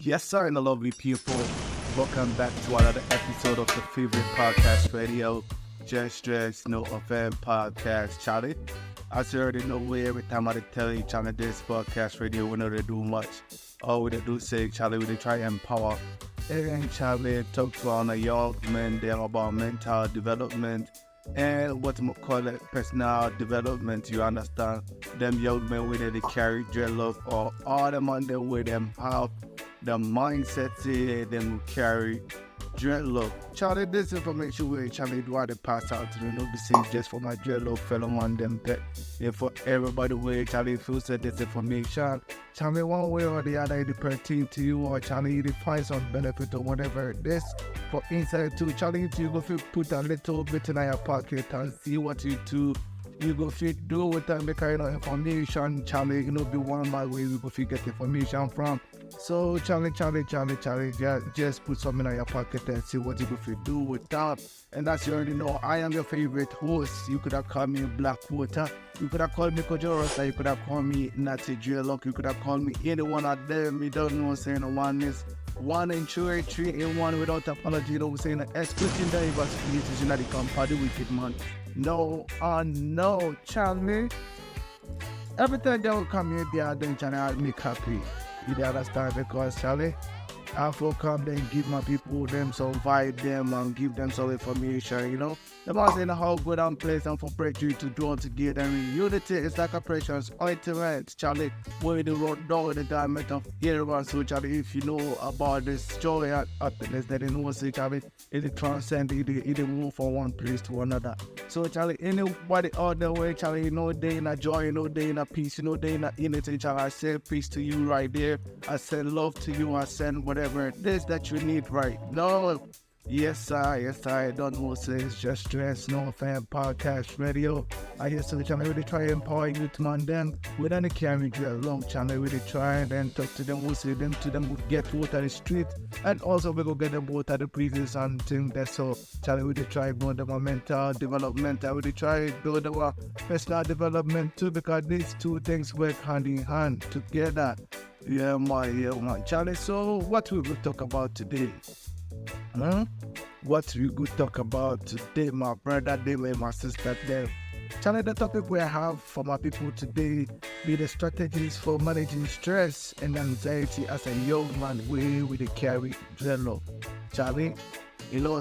Yes, sir, and the lovely people. Welcome back to another episode of the favorite podcast radio, Just Dreadz, No Offense Podcast, Charlie. As you already know, every time I tell you, Charlie, this podcast radio, we don't do much. All we do say, Charlie, we try to empower. And Charlie talk to our young men there about mental development and what we call it, personal development. You understand? Them young men where they carry dreadlocks or all them on the way them have the mindset say them carry dreadlock. Charlie, this information where Charlie do the pass out to the same just for my dreadlock fellow man them pet. And for everybody where Charlie feels that this information, Charlie one way or the other it pertain to you, or Charlie you find some benefit or whatever it is. For inside too, Charlie you go put a little bit in your pocket and see what you do. You go fit do with that kind of information, Charlie, be one by way we go fit get information from. So Charlie, just put something in your pocket and see what you go fit do with that. And that's you already know, I am your favorite host. You could have called me Blackwater, you could have called me Kojoros, you could have called me Natty Dreadlock, you could have called me any one of them. You don't know saying one is 1 and 2, 3 in 1 without apology. Don't say excluding diversity is not the company wicked man. No, no, Charlie. Every time they will come here, they are doing Charlie, I'll make happy. You understand? Because Charlie, I will come then give my people them some vibe them and give them some information, The man saying how good and pleasant for breakthrough to do together in unity is like a precious ointment, Charlie. Where the road down the diameter of everyone. So Charlie, if you know about this joy and happiness that you know, say Charlie, it transcends, it move from one place to another. So Charlie, anybody out there way, Charlie, they in a joy, they in a peace, they in a unity, Charlie. I send peace to you right there. I send love to you. I send whatever it is that you need right now. Yes, I don't know, say it's Just Dreadz, No Offense Podcast Radio. I used to channel really try to empower youth man then. We don't carry a long channel, really try and then talk to them, we'll say them to them, we'll get out of the street. And also we go get them out of the previous and things that's so channel really try build them a mental development. I really try build our personal development too, because these two things work hand in hand together. Yeah, my Charlie. So what we will talk about today? What we could talk about today, my brother, my sister, them. Charlie, the topic we have for my people today be the strategies for managing stress and anxiety as a young man with the carry dreadlock. Charlie,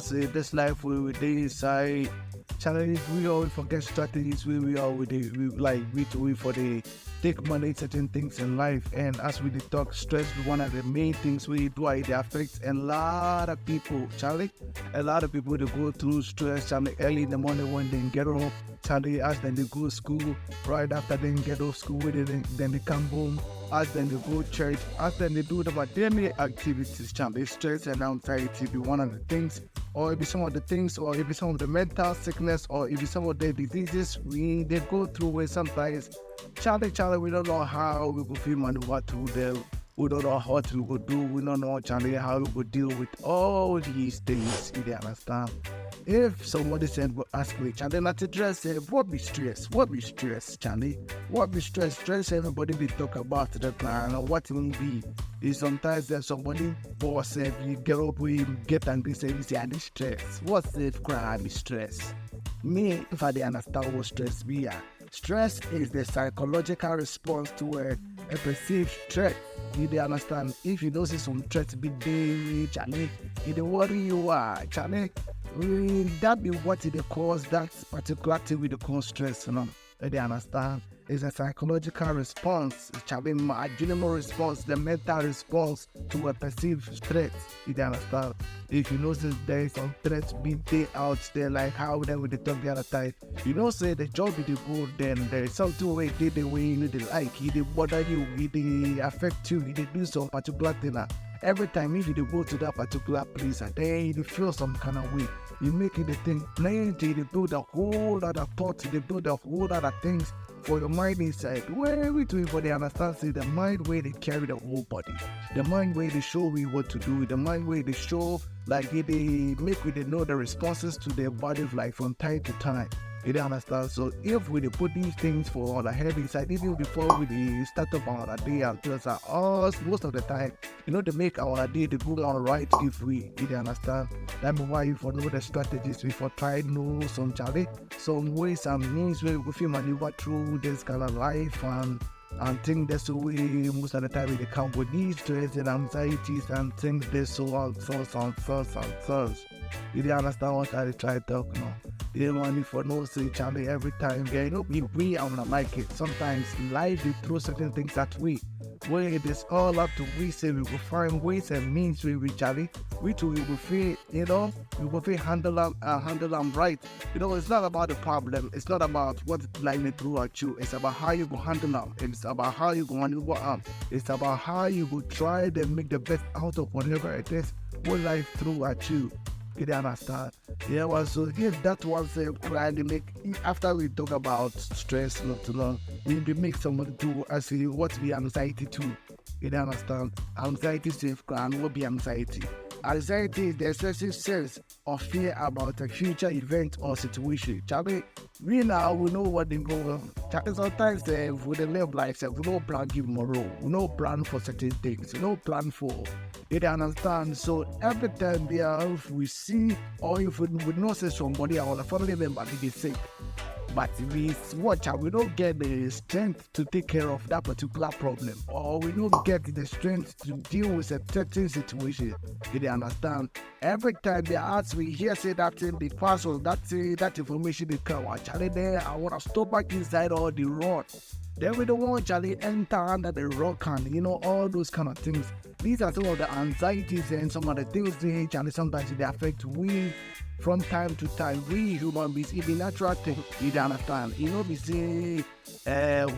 say this life we inside. Charlie, if we always forget strategies, we for the take money certain things in life, and as we talk, stress is one of the main things we do. It affects a lot of people, Charlie. A lot of people they go through stress, Charlie, early in the morning when they get up, Charlie, as then they go to school, right after they get off school, then they come home, as then they go to church, as then they do the daily activities, Charlie. Stress and anxiety be one of the things, or it be some of the things, or it be some of the mental sickness, or it be some of the diseases they go through with sometimes. Charlie, we don't know how we could feel and what to do. We don't know what we could do. We don't know, Charlie, how we could deal with all these things. You understand? If somebody said, ask me, Charlie, not to dress, what be stress? What be stress, Charlie? What be stress? Stress, everybody be talk about the plan or what it will be. Is sometimes there's somebody boss if you get up with him, get angry, say, you see, I need stress. What's it crime is stress? Me, if I didn't understand what stress be, stress is the psychological response to a perceived threat. You understand? If you don't see some threat be there, Charlie, it worry you are, Charlie. That be what it cause that particular thing with the cause stress, You understand? It's a psychological response, Charlie, imaginable response, the mental response to a perceived threat. You understand? If you notice there is some threats being there out there, like how then we talk the other time, say the job is good, then there is something where they the way you like, it bother you, it affect you, it do some particular thing. Every time if you go to that particular place and then you feel some kind of way, you make it a thing plain, they build a whole lot of thoughts, they build a whole lot of things for your mind inside. Where we do it for the understand, say the mind way they carry the whole body. The mind way they show we what to do, the mind way they show like they make we they know the responses to their body like from time to time. You don't understand? So if we dey put these things for the head inside, even before we dey start up our day and things like us, most of the time, to make our day to go on right if we, you don't understand? That's why you for know the strategies, we for try know some ways and means where we feel maneuver through this kind of life and think that's the way most of the time they come with these stress and anxieties and things they so on. You don't understand what I try to talk now? They don't want you for no say Charlie every time. We are not like it. Sometimes life they throw certain things at we. Where it is all up to we say we will find ways and means we Charlie. We too we will feel, we will feel handle them right. It's not about the problem. It's not about what's lying through at you. It's about how you go handle them. It's about how you go handle them. It's about how you go try to make the best out of whatever it is. What life through at you. You understand? Yeah, well, so if that was trying to make, after we talk about stress not too long, we make someone do as what be anxiety too. You understand? Anxiety safeguard what be anxiety. Anxiety is the excessive sense of fear about a future event or situation. Charlie, we now we know what they go on. Charlie, sometimes with the live life, we don't plan give tomorrow. We don't plan for certain things. We don't plan for. You understand? So every time if we see or if we know say somebody or a family member be sick, but we watch out, we don't get the strength to take care of that particular problem, or we don't get the strength to deal with a certain situation. You understand? Every time they ask, we hear say that thing, the parcel, that information they come, Charlie, there, I want to stop back inside all the road. Then we don't want Charlie enter under the rock and all those kind of things. These are some of the anxieties and some of the things Charlie sometimes they affect we from time to time. We human beings, it's a natural thing. You understand? We say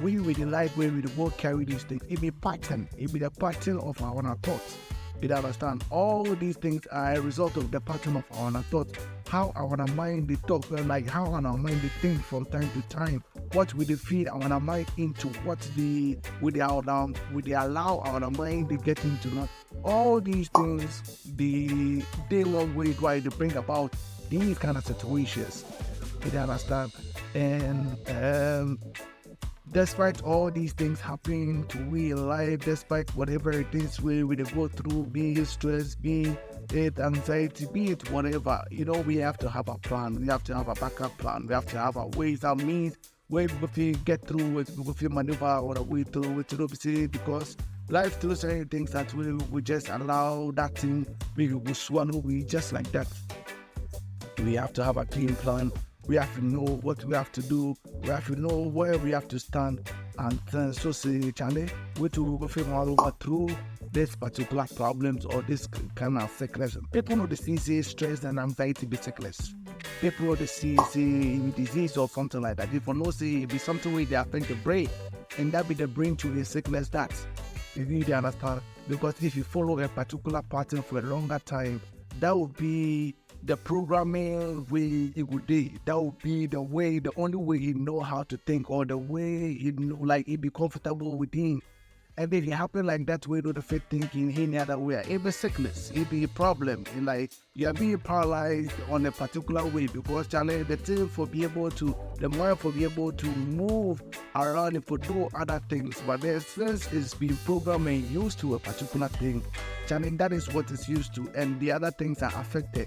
we with the life where we will carry these things. It be pattern. It be the pattern of our thoughts. You understand? All these things are a result of the pattern of our thoughts. How our mind they talk, like how our mind they think from time to time. What we feed our mind into, what we allow our mind to get into. Not all these things, they long way try to bring about these kind of situations. You understand? And despite all these things happening to we in life, despite whatever it is we go through, be it stress, be it anxiety, be it whatever, we have to have a plan. We have to have a backup plan. We have to have a ways and means where we get through it, we maneuver or a way through it, because life through certain things that we just allow that thing, we will swallow, we just like that. We have to have a clean plan. We have to know what we have to do. We have to know where we have to stand. And so say, Charlie, we to go through this particular problems or this kind of sickness. People know the see stress and anxiety be sickness. People know the see disease or something like that. If you know say it be something where they affect the brain, and that be the brain to the sickness that. You really understand? Because if you follow a particular pattern for a longer time, that would be the programming way it would be. That would be the only way you know how to think, or the way it be comfortable within. And if it happen like that way, the fit thinking any other way, it be sickness, it be a problem. You are being paralyzed on a particular way, because Charlie, the thing for be able to, the mind for be able to move around and for do other things, but the sense is being programmed and used to a particular thing. Charlie, that is what it's used to, and the other things are affected.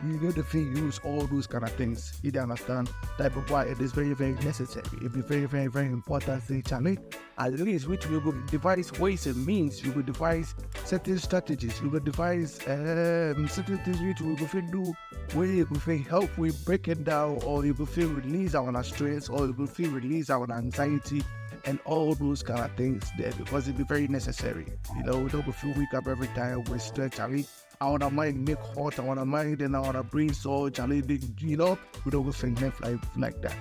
You know the thing, use all those kind of things. You understand? That's why it is very, very necessary. It is very, very, very important. Say, Charlie, at least which we will devise ways and means. You will devise certain strategies. You will devise certain things which we will do. Where you will help we break it down, or you will feel release our stress, or you will feel release our anxiety, and all those kind of things there, because it be very necessary. We don't feel weak up every time we stress, Charlie. I want to mind make hot, I want to mind and I want to breathe so Charlie, we don't go think like that.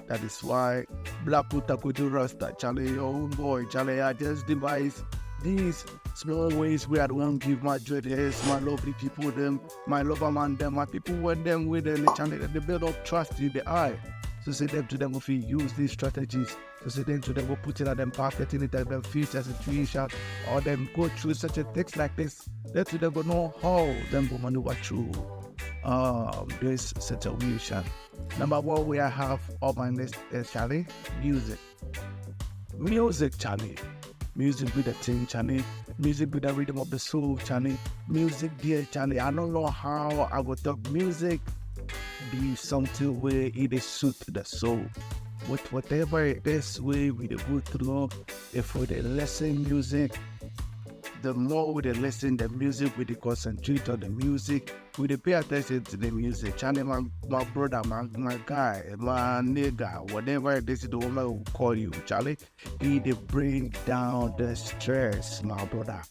That is why Black Puta could do Rasta, Charlie, oh boy, Charlie, I just devise these small ways where I don't give my dreadheads, my lovely people, them, my lover man, them, my people with them, Charlie, they build up trust in the eye. So say them to them if we use these strategies. So say them to them will put it at them perfect in it at them future situation, or them go through such a text like this. Then to them go know how them go maneuver through. this situation. Number one, we have on my list is Charlie, music. Music, Charlie. Music with the thing, Charlie. Music with the rhythm of the soul, Charlie. Music, dear Charlie. I don't know how I would talk music be something where it is suit the soul. With whatever it is, we go through. If we listen music, the more we listen the music, we concentrate on the music, we pay attention to the music. Charlie, my brother, my guy, my nigga, whatever it is, the woman will call you, Charlie. It bring down the stress, my brother.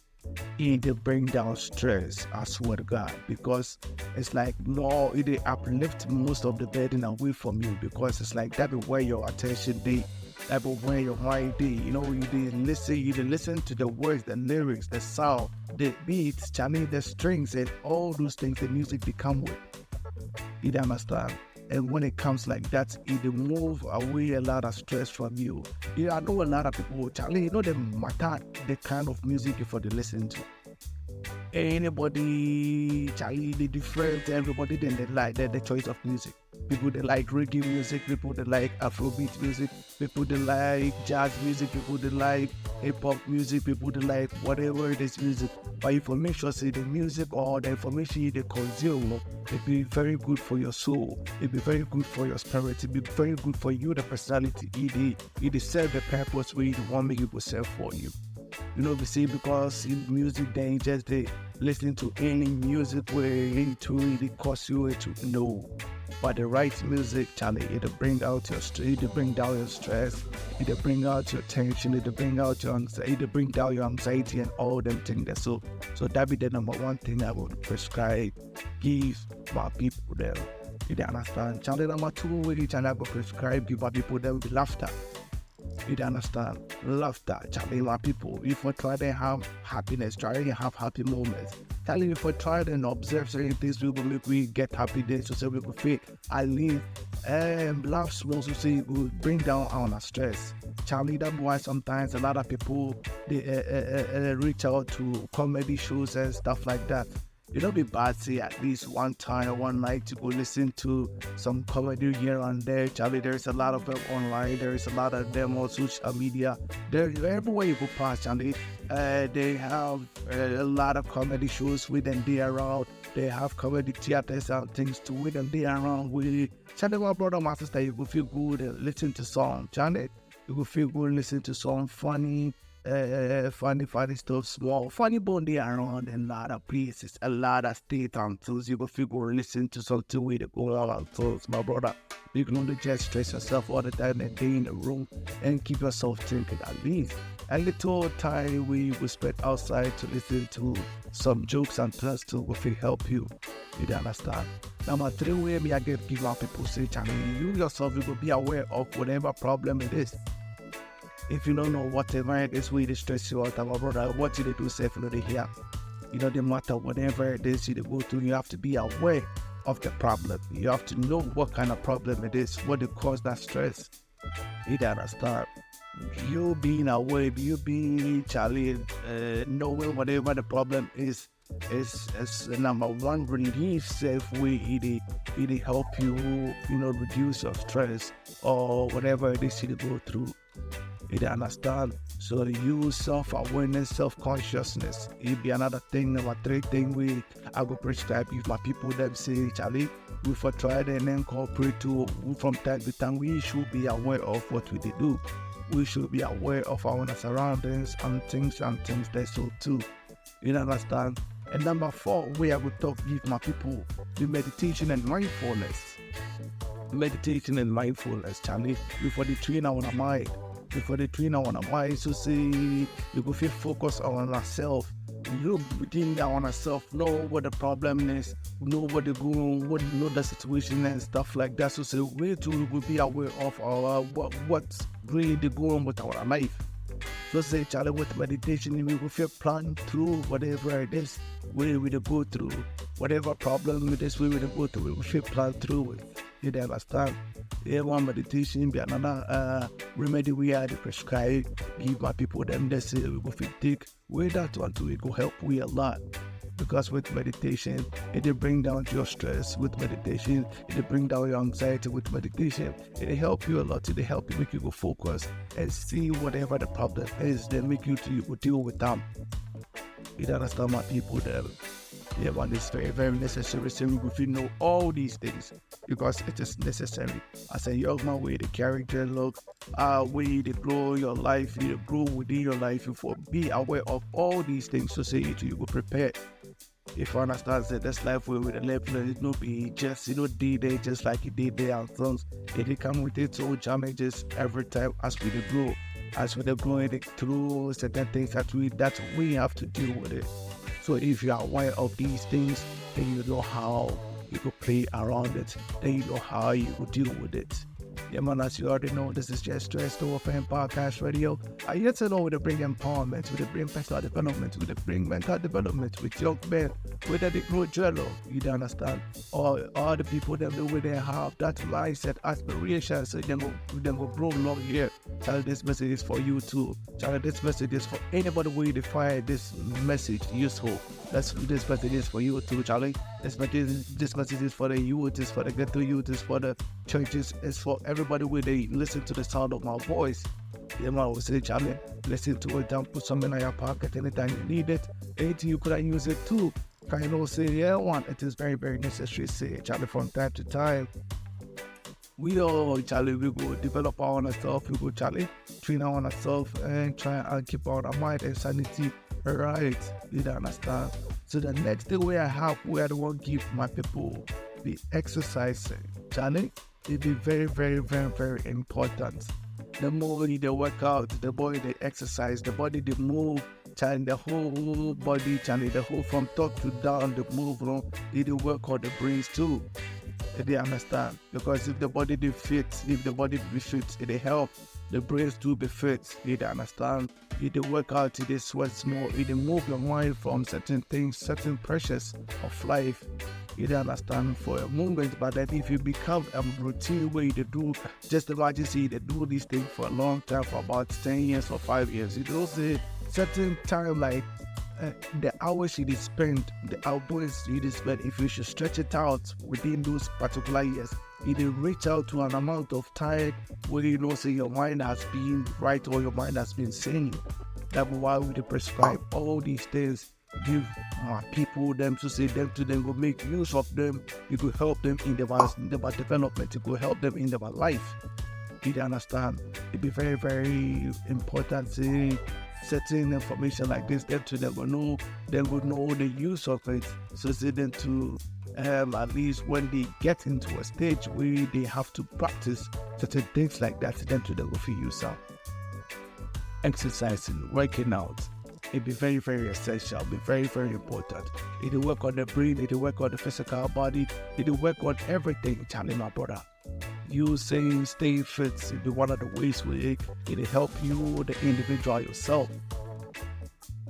It bring down stress, I swear to God, because it's like, no, it uplift most of the burden away from you, because it's like that is where your attention be. That is where your mind be. You know, you didn't listen to the words, the lyrics, the sound, the beats, Charlie, the strings, and all those things the music become with. You understand? And when it comes like that, it move away a lot of stress from you. Yeah, I know a lot of people, Charlie, you know, they matter the kind of music you for to listen to. Anybody, Charlie, they different. Everybody then they like the choice of music. People they like reggae music, people they like Afrobeat music, people they like jazz music, people they like hip hop music, people they like whatever it is music. But if you make sure say the music or the information you consume, it be very good for your soul, it be very good for your spirit, it be very good for you, the personality. It serve the purpose where you want me to serve for you. You know, we see because in music they just they listening to any music where into it cause you to know. But the right music, Charlie, it'll bring out your stress, it'll bring down your stress, it'll bring out your tension, it'll bring out your anxiety, it'll bring down your anxiety and all them things. So that be the number one thing I would prescribe, give my people them. You understand? Charlie, number two, which I would prescribe, give my people them laughter. You understand? Laughter, Charlie, my people. If we try to have happiness, try to have happy moments. Charlie, if we try to observe certain things, we will make we get happiness, so we will feel I live. Laughs will also say will bring down our stress. Charlie, that's why sometimes a lot of people they reach out to comedy shows and stuff like that. You know, be bad say at least one time, one night to go listen to some comedy here and there. Charlie, there's a lot of them online. There's a lot of them on social media. They're everywhere you go past, Charlie. They have a lot of comedy shows with them there around. They have comedy theaters and things to with them there around. Charlie, my brother, my sister, you will feel good and listen to song. Charlie, you will feel good listen to song, funny stuff, small, funny bone there around in a lot of places, a lot of state and tools. You go figure listen to something with the go on and tools, my brother. You can only just stress yourself all the time and stay in the room and keep yourself thinking at least. A little time we will spend outside to listen to some jokes and things to will help you. You understand? Number three, where me I get give out people say, Charlie, you yourself you will be aware of whatever problem it is. If you don't know whatever it is where it stress you out, my brother, what you do safe in the here. You know, no matter whatever it is you go through, you have to be aware of the problem. You have to know what kind of problem it is, what it cause that stress. You understand? You being aware, you being Charlie, knowing whatever the problem is number one relief safe way it help you, you know, reduce your stress or whatever it is you go through. You understand? So use self-awareness, self-consciousness. It be another thing. Number three thing I will prescribe if my people them say, Charlie, we for try and incorporate to from time to time. We should be aware of what we do. We should be aware of our surroundings and things they so too. You understand? And number four, where I will talk give my people the meditation and mindfulness. Meditation and mindfulness, Charlie, before they train our mind. Before they train our mind, so say you go feel focus on ourselves. You begin down on ourselves, know what the problem is, know what the going, know the situation and stuff like that. So say we too will be aware of our what's really going with our life. So say, Charlie, with meditation, we will feel plan through whatever it is we will go through, whatever problem it is we will go through. We will feel plan through it. You understand? One meditation be another remedy we are to prescribe. Give my people them they say we go fit take. Way that one too, it go help we a lot. because with meditation, it'll bring down your stress. With meditation, it'll bring down your anxiety. With meditation, it'll help you a lot. It'll help you make you go focus and see whatever the problem is, then make you to deal with them. You understand, my people there? Yeah, but it's very, very necessary. So if you know all these things, because it is necessary. As a young man, way the character look, way to grow your life, you grow within your life, you for be aware of all these things. So say it, you go prepare. If you understand that this life way with the left, it no be just day just like it did there and things. It come with its own challenges every time as we grow. As we grow through certain things that we have to deal with it. So if you are aware of these things, then you know how you could play around it. Then you know how you could deal with it. Yeah, man, as you already know, this is just Dreadz No FM Podcast Radio. I yet to know we bring empowerment, we bring personal development, we bring mental development with young men, whether they grow Dreadlocks, you don't understand. Or all the people that know where they have that mindset, aspiration, so they will grow long here. Charlie, this message is for you too. Charlie, this message is for anybody who define this message useful. This message is for you too, Charlie. This message is for the youth, it's for the ghetto youth, it's for the churches, it's for everybody where they listen to the sound of my voice. Yeah, man, I will say, Charlie, listen to it and put something in your pocket anytime you need it. Anything you could use it too. Can you say, yeah, one, it is very, very necessary. Say, Charlie, from time to time. We all, Charlie, we go develop our own ourselves, we go, Charlie, train our own ourselves and try and keep our mind and sanity right. You don't understand? So the next thing we have, we are the one give my people the exercising. Charlie, it be very, very, very, very important. The more they work out, the more they exercise, the body they move, Charlie, the whole body, Charlie, the whole from top to down, the move, they work on the brains too. They understand, because if the body be fit, it help the brains to be fit. They understand. It work out, it sweat more, it move your mind from certain things, certain pressures of life. You understand, for a moment, but then if you become a routine way to do, just imagine see they do these things for a long time, for about 10 years or 5 years. You don't say certain time like the hours you spend, the hours you spend, if you should stretch it out within those particular years, it will reach out to an amount of time where you know say your mind has been right or your mind has been sane. That's why we prescribe all these things, give my people them to say them to them, will make use of them. It will help them in their development, it will help them in their life. You understand? It be very, very important to certain information like this, them to them will know the use of it. So say them to at least when they get into a stage where they have to practice certain things like that, then to them will feel use out. Exercising, working out, it be very, very essential, be very, very important. It will work on the brain, it will work on the physical body, it will work on everything, Charlie, my brother. You saying stay fit, it be one of the ways where it will help you, the individual yourself.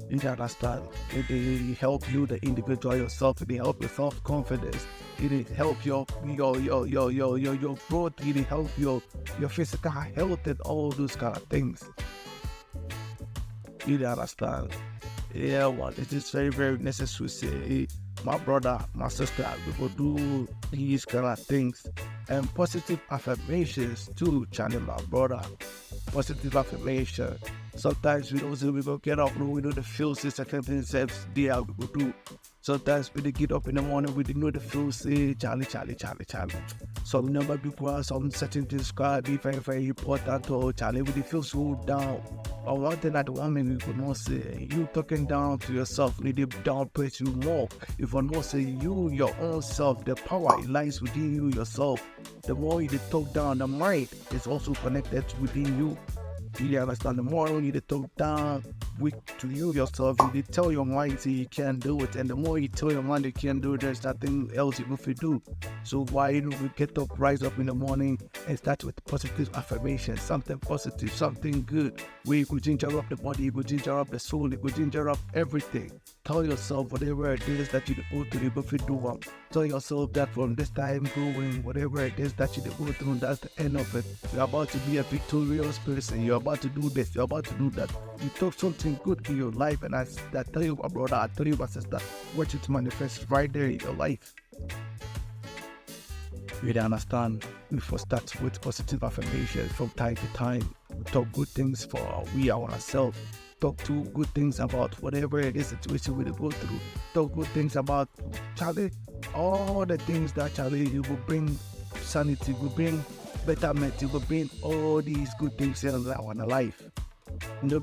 You understand? It will help you, the individual yourself. It will help your self-confidence. It will help your growth. It will help your physical health and all those kind of things. You understand? Yeah, well, it is very, very necessary to say, my brother, my sister, we will do these kind of things. And positive affirmations too, Charlie, my brother. Positive affirmation. Sometimes we don't say we go get up, we know the feels certain things they are we go do. Sometimes we get up in the morning, we know the feels say Charlie. Some number because some certain things can be very, very important to Charlie. We feel so down. Or one thing that one man we could not say, you talking down to yourself, need to downplay you more. If one more say you, your own self, the power lies within you yourself. The more you talk down, the mind is also connected within you. You understand? The more you need to talk down to you yourself, you tell your mind that you can't do it, and the more you tell your mind you can't do it, there's nothing else you have to do. So why we get up, rise up in the morning and start with positive affirmation, something positive, something good, where you could ginger up the body, you could ginger up the soul, you could ginger up everything. Tell yourself whatever it is that you go to, you go to do. Tell yourself that from this time going, whatever it is that you go through, that's the end of it. You're about to be a victorious person. You're about to do this, you're about to do that. You talk something good in your life, and I tell you, my brother, I tell you, my sister, watch it manifest right there in your life. You understand? We first start with positive affirmations from time to time. We talk good things for ourselves. Talk to good things about whatever it is situation we go through. Talk good things about Charlie, all the things that Charlie, you will bring sanity, will bring betterment, you will bring all these good things in our life.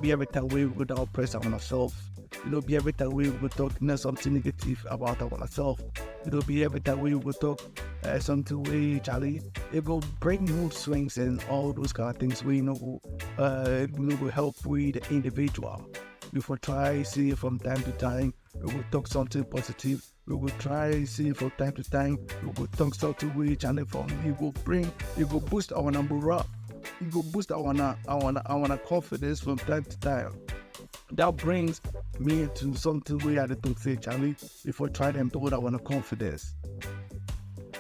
Be every time we go down press on ourselves. Be every time we will talk something negative about ourselves. Be every time we will talk something way, Charlie. It will bring mood swings and all those kind of things we will help with the individual. We will try see from time to time. We will talk something positive. We will try see from time to time. We will talk something way, Charlie. It will boost our number up. It will boost our confidence from time to time. That brings me to something we had to say, Charlie, before trying to build our confidence.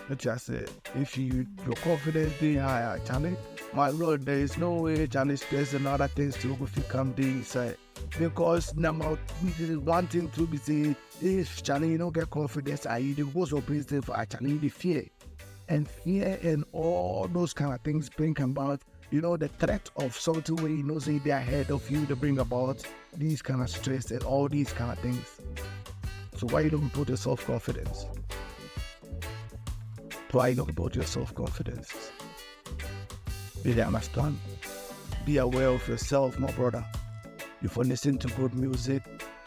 Let's just say, if your confidence is higher, Charlie, my Lord, there is no way, Charlie, there's another things to become the inside. Because number one thing to be saying, if Charlie, you don't get confidence, it goes up business for Charlie, the fear. And fear and all those kind of things bring about, the threat of something where say they're ahead of you to bring about these kind of stress and all these kind of things. So why you don't build your self-confidence? Why you don't build your self-confidence? Really understand? Be aware of yourself, my brother. If you listen to good music,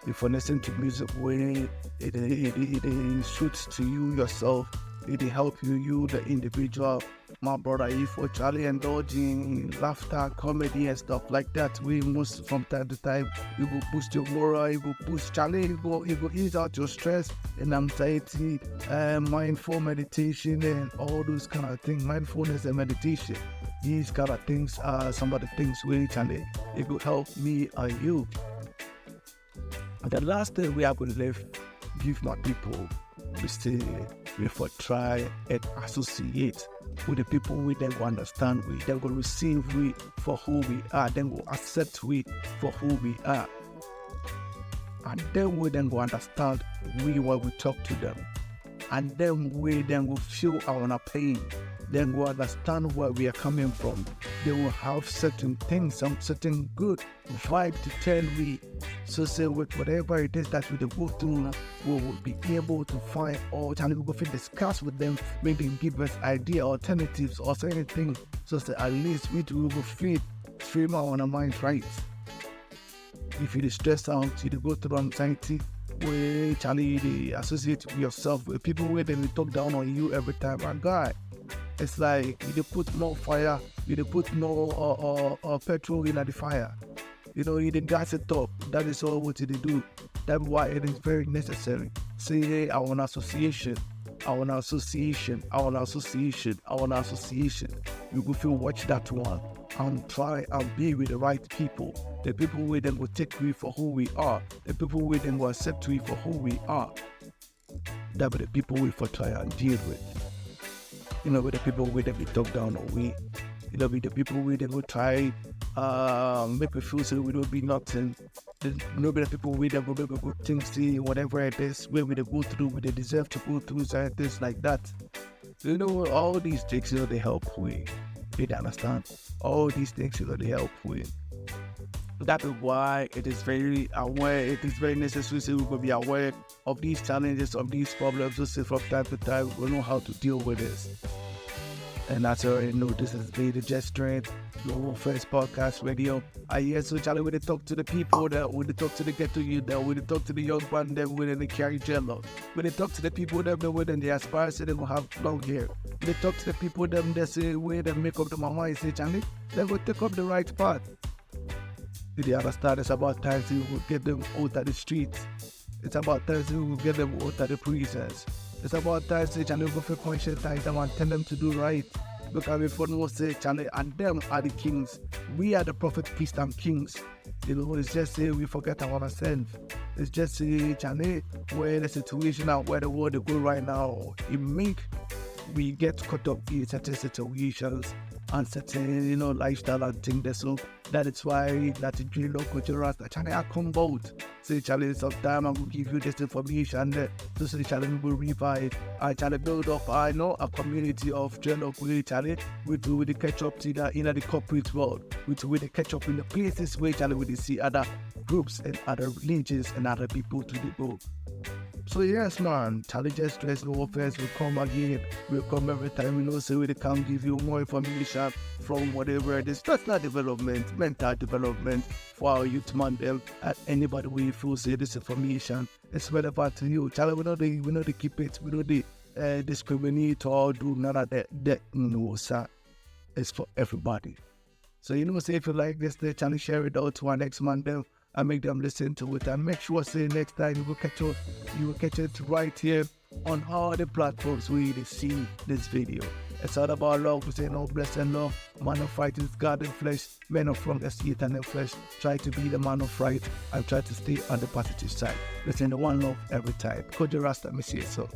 if you listen to music where it suits to you yourself, it help you, the individual, my brother. If you Charlie indulging laughter, comedy and stuff like that, we must from time to time, it will boost your morale, it will boost Charlie, it will ease out your stress and anxiety, mindful meditation and all those kind of things, mindfulness and meditation. These kind of things are some of the things which Charlie, it will help me and you. And the last thing we are going to give my people, we say, we for try and associate with the people we then will understand, we then will receive we for who we are, then will accept we for who we are. And then we then will understand we when we talk to them. And then we then will feel our pain. Then we'll understand where we are coming from. They will have certain things, some certain good vibe to tell we. So say with whatever it is that we go through, we will be able to find all time we go discuss with them, maybe give us idea, alternatives or anything. So say at least we will feel our mind right. If you stress out, you go through anxiety, where Charlie associate with yourself with people where they talk down on you every time. My God. It's like you put more fire, you put more petrol in the fire. You didn't gas it up. That is all what you do. That's why it is very necessary. Say, hey, I want association. You go feel watch that one and try and be with the right people. The people with them will take we for who we are. The people with them will accept we for who we are. That be the people we for try and deal with. With the people with them we talk down on we. With the people with them will try make me feel so we don't be nothing. With the people with them will make good things, see whatever it is, where we go through, we they deserve to go through certain things like that. All these things, they help we. You understand? All these things, they help we. That is why it is very aware, it is very necessary so we will be aware of these challenges, of these problems, so from time to time we know how to deal with this. And that's already know this is the Dreadz, your first podcast radio. So Charlie, we talk to the people that we talk to the get to you that we talk to the young man that we they carry Dreadlocks. We talk to the people that they aspire so they will have long hair. They talk to the people that say where they make up the mama and say Charlie, they will take up the right path. You understand? It's about time we will get them out of the streets. It's about time we will get them out of the prisons. It's about time Charlie will feel conscientize them and tell them to do right. Because before we say Charlie and them are the kings. We are the prophet, priest and kings. It's just say we forget ourselves. It's just say Charlie, where the situation and where the world is going right now, it make we get caught up in certain situations and certain, lifestyle and things there. So that is why that is really low culture rasta. Charlie, I come out. Say, Charlie, sometime I will give you this information there. So say, Charlie, we will revive. I Charlie build up, I know, a community of Dreadlocks with Charlie. We do with the catch up to the, in the corporate world. We do with the catch up in the places where Charlie will see other groups and other religions and other people to the go. So yes, man, Charlie Just Dress No Offense will come again. We'll come every time, so we can give you more information from whatever it is. Personal development, mental development for our youth man them and anybody who feels say this information is relevant to you. Charlie, we know they keep it, we know they discriminate or do none of that, sir. It's for everybody. So say if you like this, Charlie, share it out to our next man them. And make them listen to it, and make sure say next time you will catch it right here on all the platforms where you see this video. It's all about love. We say no bless and love. Man of right is God in flesh. Men of from the seat and in flesh. Try to be the man of right and try to stay on the positive side. Listen to one love every time. Could you rasta me say so?